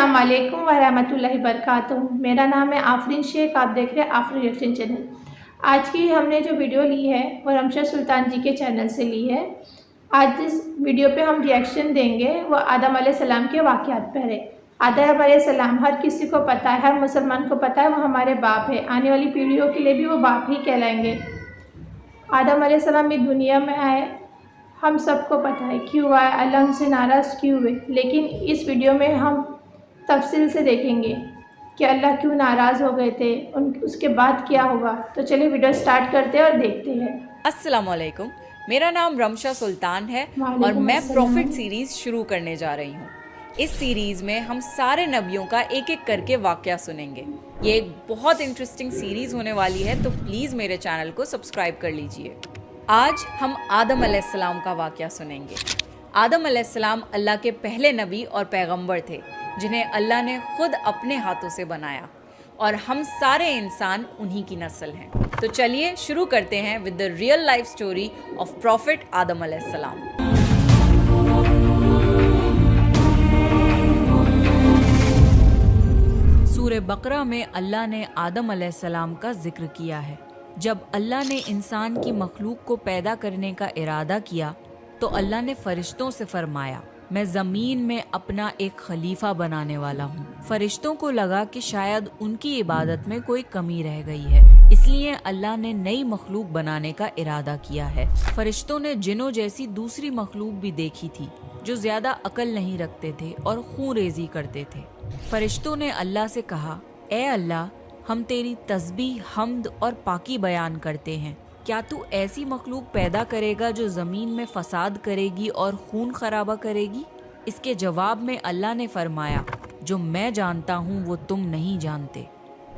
السلام علیکم ورحمۃ اللہ وبرکاتہ۔ میرا نام ہے آفرین شیخ، آپ دیکھ رہے ہیں آفرین ریئیکشن چینل۔ آج کی ہم نے جو ویڈیو لی ہے وہ رمشا سلطان جی کے چینل سے لی ہے۔ آج جس ویڈیو پہ ہم ریئیکشن دیں گے وہ آدم علیہ السلام کے واقعات پر ہے۔ آدم علیہ السلام ہر کسی کو پتہ ہے، ہر مسلمان کو پتہ ہے وہ ہمارے باپ ہے، آنے والی پیڑھیوں کے لیے بھی وہ باپ ہی کہلائیں گے۔ آدم علیہ السلام اس دنیا میں آئے، ہم سب کو پتہ ہے کیوں آئے، اللہ ہم سے ناراض کیوں ہوئے، لیکن اس ویڈیو میں ہم تفصیل سے دیکھیں گے کہ اللہ کیوں ناراض ہو گئے تھے، اس کے بعد کیا ہوا۔ تو چلیے ویڈیو سٹارٹ کرتے ہیں اور دیکھتے ہیں۔ السلام علیکم، میرا نام رمشا سلطان ہے اور میں پروفٹ سیریز شروع کرنے جا رہی ہوں۔ اس سیریز میں ہم سارے نبیوں کا ایک ایک کر کے واقعہ سنیں گے۔ یہ ایک بہت انٹرسٹنگ سیریز ہونے والی ہے، تو پلیز میرے چینل کو سبسکرائب کر لیجئے۔ آج ہم آدم علیہ السلام کا واقعہ سنیں گے۔ آدم علیہ السلام اللہ کے پہلے نبی اور پیغمبر تھے، جنہیں اللہ نے خود اپنے ہاتھوں سے بنایا، اور ہم سارے انسان انہی کی نسل ہیں۔ تو چلیے شروع کرتے ہیں with the real life story of Prophet آدم علیہ السلام۔ سورہ بقرہ میں اللہ نے آدم علیہ السلام کا ذکر کیا ہے۔ جب اللہ نے انسان کی مخلوق کو پیدا کرنے کا ارادہ کیا تو اللہ نے فرشتوں سے فرمایا، میں زمین میں اپنا ایک خلیفہ بنانے والا ہوں۔ فرشتوں کو لگا کہ شاید ان کی عبادت میں کوئی کمی رہ گئی ہے، اس لیے اللہ نے نئی مخلوق بنانے کا ارادہ کیا ہے۔ فرشتوں نے جنوں جیسی دوسری مخلوق بھی دیکھی تھی جو زیادہ عقل نہیں رکھتے تھے اور خون ریزی کرتے تھے۔ فرشتوں نے اللہ سے کہا، اے اللہ، ہم تیری تسبیح، حمد اور پاکی بیان کرتے ہیں، کیا تو ایسی مخلوق پیدا کرے گا جو زمین میں فساد کرے گی اور خون خرابہ کرے گی؟ اس کے جواب میں اللہ نے فرمایا، جو میں جانتا ہوں وہ تم نہیں جانتے۔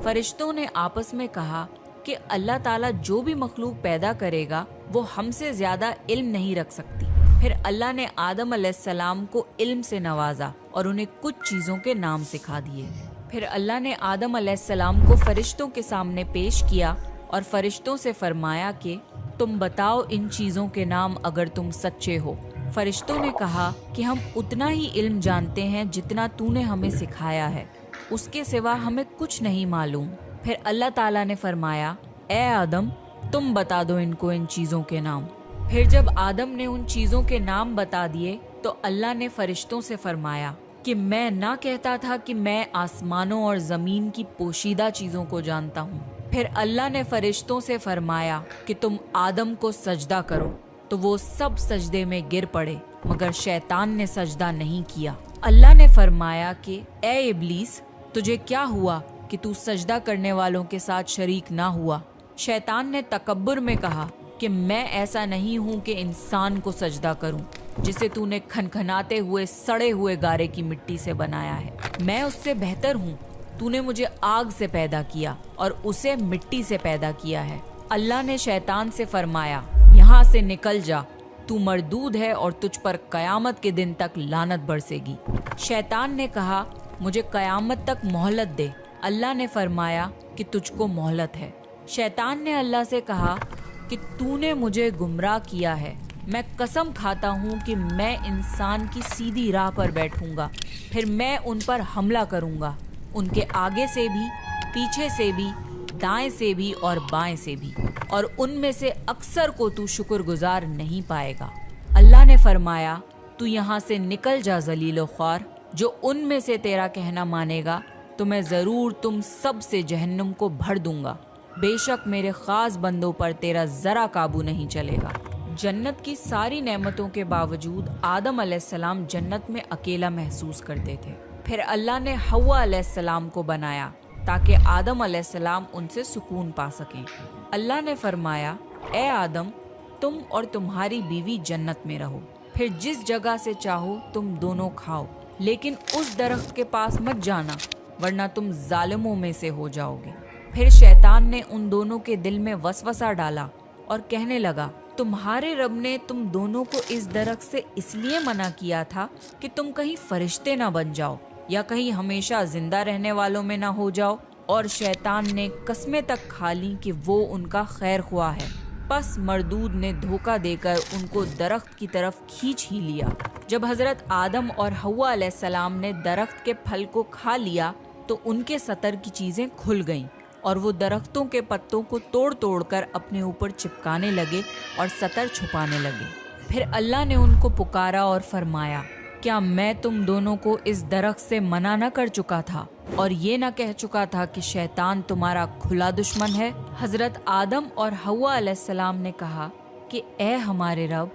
فرشتوں نے آپس میں کہا کہ اللہ تعالیٰ جو بھی مخلوق پیدا کرے گا وہ ہم سے زیادہ علم نہیں رکھ سکتی۔ پھر اللہ نے آدم علیہ السلام کو علم سے نوازا اور انہیں کچھ چیزوں کے نام سکھا دیے۔ پھر اللہ نے آدم علیہ السلام کو فرشتوں کے سامنے پیش کیا اور فرشتوں سے فرمایا کہ تم بتاؤ ان چیزوں کے نام اگر تم سچے ہو۔ فرشتوں نے کہا کہ ہم اتنا ہی علم جانتے ہیں جتنا تو نے ہمیں سکھایا ہے، اس کے سوا ہمیں کچھ نہیں معلوم۔ پھر اللہ تعالیٰ نے فرمایا، اے آدم، تم بتا دو ان کو ان چیزوں کے نام۔ پھر جب آدم نے ان چیزوں کے نام بتا دیے تو اللہ نے فرشتوں سے فرمایا کہ میں نہ کہتا تھا کہ میں آسمانوں اور زمین کی پوشیدہ چیزوں کو جانتا ہوں۔ پھر اللہ نے فرشتوں سے فرمایا کہ تم آدم کو سجدہ کرو، تو وہ سب سجدے میں گر پڑے مگر شیطان نے سجدہ نہیں کیا۔ اللہ نے فرمایا کہ اے ابلیس، تجھے کیا ہوا کہ تو سجدہ کرنے والوں کے ساتھ شریک نہ ہوا؟ شیطان نے تکبر میں کہا کہ میں ایسا نہیں ہوں کہ انسان کو سجدہ کروں جسے تو نے کھنکھناتے ہوئے سڑے ہوئے گارے کی مٹی سے بنایا ہے۔ میں اس سے بہتر ہوں، تو نے مجھے آگ سے پیدا کیا اور اسے مٹی سے پیدا کیا ہے۔ اللہ نے شیطان سے فرمایا، یہاں سے نکل جا، تو مردود ہے اور تجھ پر قیامت کے دن تک لعنت برسے گی۔ شیطان نے کہا، مجھے قیامت تک مہلت دے۔ اللہ نے فرمایا کہ تجھ کو مہلت ہے۔ شیطان نے اللہ سے کہا کہ تو نے مجھے گمراہ کیا ہے، میں قسم کھاتا ہوں کہ میں انسان کی سیدھی راہ پر بیٹھوں گا، پھر میں ان پر حملہ کروں گا، ان کے آگے سے بھی، پیچھے سے بھی، دائیں سے بھی اور بائیں سے بھی، اور ان میں سے اکثر کو تو شکر گزار نہیں پائے گا۔ اللہ نے فرمایا، تو یہاں سے نکل جا ذلیل و خوار، جو ان میں سے تیرا کہنا مانے گا تو میں ضرور تم سب سے جہنم کو بھر دوں گا، بے شک میرے خاص بندوں پر تیرا ذرا قابو نہیں چلے گا۔ جنت کی ساری نعمتوں کے باوجود آدم علیہ السلام جنت میں اکیلا محسوس کرتے تھے۔ پھر اللہ نے حوا علیہ السلام کو بنایا تاکہ آدم علیہ السلام ان سے سکون پا سکیں۔ اللہ نے فرمایا، اے آدم، تم اور تمہاری بیوی جنت میں رہو، پھر جس جگہ سے چاہو تم دونوں کھاؤ، لیکن اس درخت کے پاس مت جانا ورنہ تم ظالموں میں سے ہو جاؤ گے۔ پھر شیطان نے ان دونوں کے دل میں وسوسہ ڈالا اور کہنے لگا، تمہارے رب نے تم دونوں کو اس درخت سے اس لیے منع کیا تھا کہ تم کہیں فرشتے نہ بن جاؤ یا کہیں ہمیشہ زندہ رہنے والوں میں نہ ہو جاؤ۔ اور شیطان نے قسمیں تک کھا لیں کہ وہ ان کا خیر خواہ ہے، پس مردود نے دھوکہ دے کر ان کو درخت کی طرف کھینچ ہی لیا۔ جب حضرت آدم اور حوا علیہ السلام نے درخت کے پھل کو کھا لیا تو ان کے سطر کی چیزیں کھل گئیں اور وہ درختوں کے پتوں کو توڑ توڑ کر اپنے اوپر چپکانے لگے اور سطر چھپانے لگے۔ پھر اللہ نے ان کو پکارا اور فرمایا، کیا میں تم دونوں کو اس درخت سے منع نہ کر چکا تھا اور یہ نہ کہہ چکا تھا کہ شیطان تمہارا کھلا دشمن ہے؟ حضرت آدم اور حوا علیہ السلام نے کہا کہ اے ہمارے رب،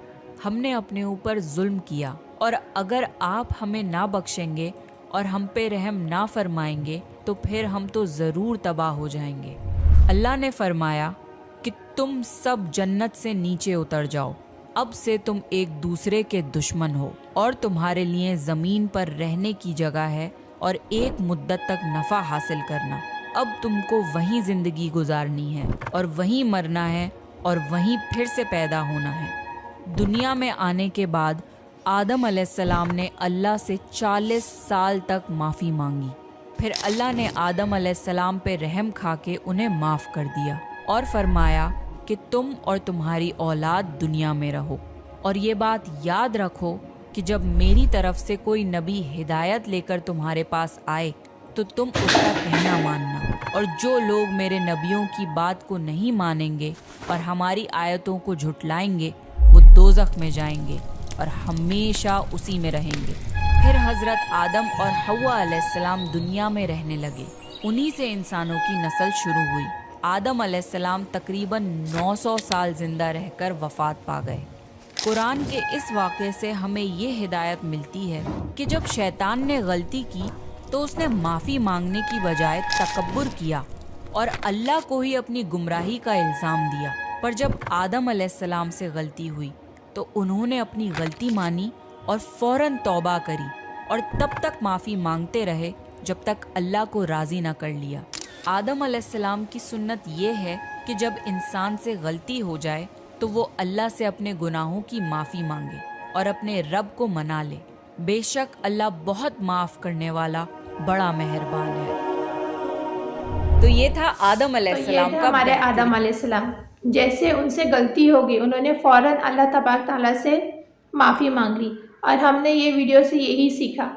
ہم نے اپنے اوپر ظلم کیا، اور اگر آپ ہمیں نہ بخشیں گے اور ہم پہ رحم نہ فرمائیں گے تو پھر ہم تو ضرور تباہ ہو جائیں گے۔ اللہ نے فرمایا کہ تم سب جنت سے نیچے اتر جاؤ، اب سے تم ایک دوسرے کے دشمن ہو، اور تمہارے لیے زمین پر رہنے کی جگہ ہے اور ایک مدت تک نفع حاصل کرنا۔ اب تم کو وہیں زندگی گزارنی ہے اور وہیں مرنا ہے اور وہیں پھر سے پیدا ہونا ہے۔ دنیا میں آنے کے بعد آدم علیہ السلام نے اللہ سے 40 سال تک معافی مانگی۔ پھر اللہ نے آدم علیہ السلام پہ رحم کھا کے انہیں معاف کر دیا اور فرمایا کہ تم اور تمہاری اولاد دنیا میں رہو، اور یہ بات یاد رکھو کہ جب میری طرف سے کوئی نبی ہدایت لے کر تمہارے پاس آئے تو تم اس کا کہنا ماننا، اور جو لوگ میرے نبیوں کی بات کو نہیں مانیں گے اور ہماری آیتوں کو جھٹلائیں گے وہ دوزخ میں جائیں گے اور ہمیشہ اسی میں رہیں گے۔ پھر حضرت آدم اور حوا علیہ السلام دنیا میں رہنے لگے، انہی سے انسانوں کی نسل شروع ہوئی۔ آدم علیہ السلام تقریباً 900 سال زندہ رہ کر وفات پا گئے۔ قرآن کے اس واقعے سے ہمیں یہ ہدایت ملتی ہے کہ جب شیطان نے غلطی کی تو اس نے معافی مانگنے کی بجائے تکبر کیا اور اللہ کو ہی اپنی گمراہی کا الزام دیا۔ پر جب آدم علیہ السلام سے غلطی ہوئی تو انہوں نے اپنی غلطی مانی اور فوراً توبہ کری، اور تب تک معافی مانگتے رہے جب تک اللہ کو راضی نہ کر لیا۔ آدم علیہ السلام کی سنت یہ ہے کہ جب انسان سے غلطی ہو جائے تو وہ اللہ سے اپنے گناہوں کی معافی مانگے اور اپنے رب کو منا لے۔ بے شک اللہ بہت معاف کرنے والا، بڑا مہربان ہے۔ تو یہ تھا آدم علیہ السلام کا ہمارے آدم علیہ السلام، جیسے ان سے غلطی ہوگی انہوں نے فوراً اللہ تبارک تعالیٰ سے معافی مانگ لی، اور ہم نے یہ ویڈیو سے یہی سیکھا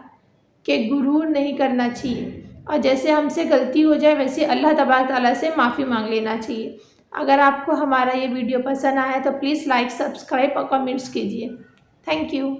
کہ غرور نہیں کرنا چاہیے، اور جیسے ہم سے غلطی ہو جائے ویسے اللہ تبارک تعالیٰ سے معافی مانگ لینا چاہیے۔ اگر آپ کو ہمارا یہ ویڈیو پسند آیا تو پلیز لائک، سبسکرائب اور کمنٹس کیجیے۔ Thank you.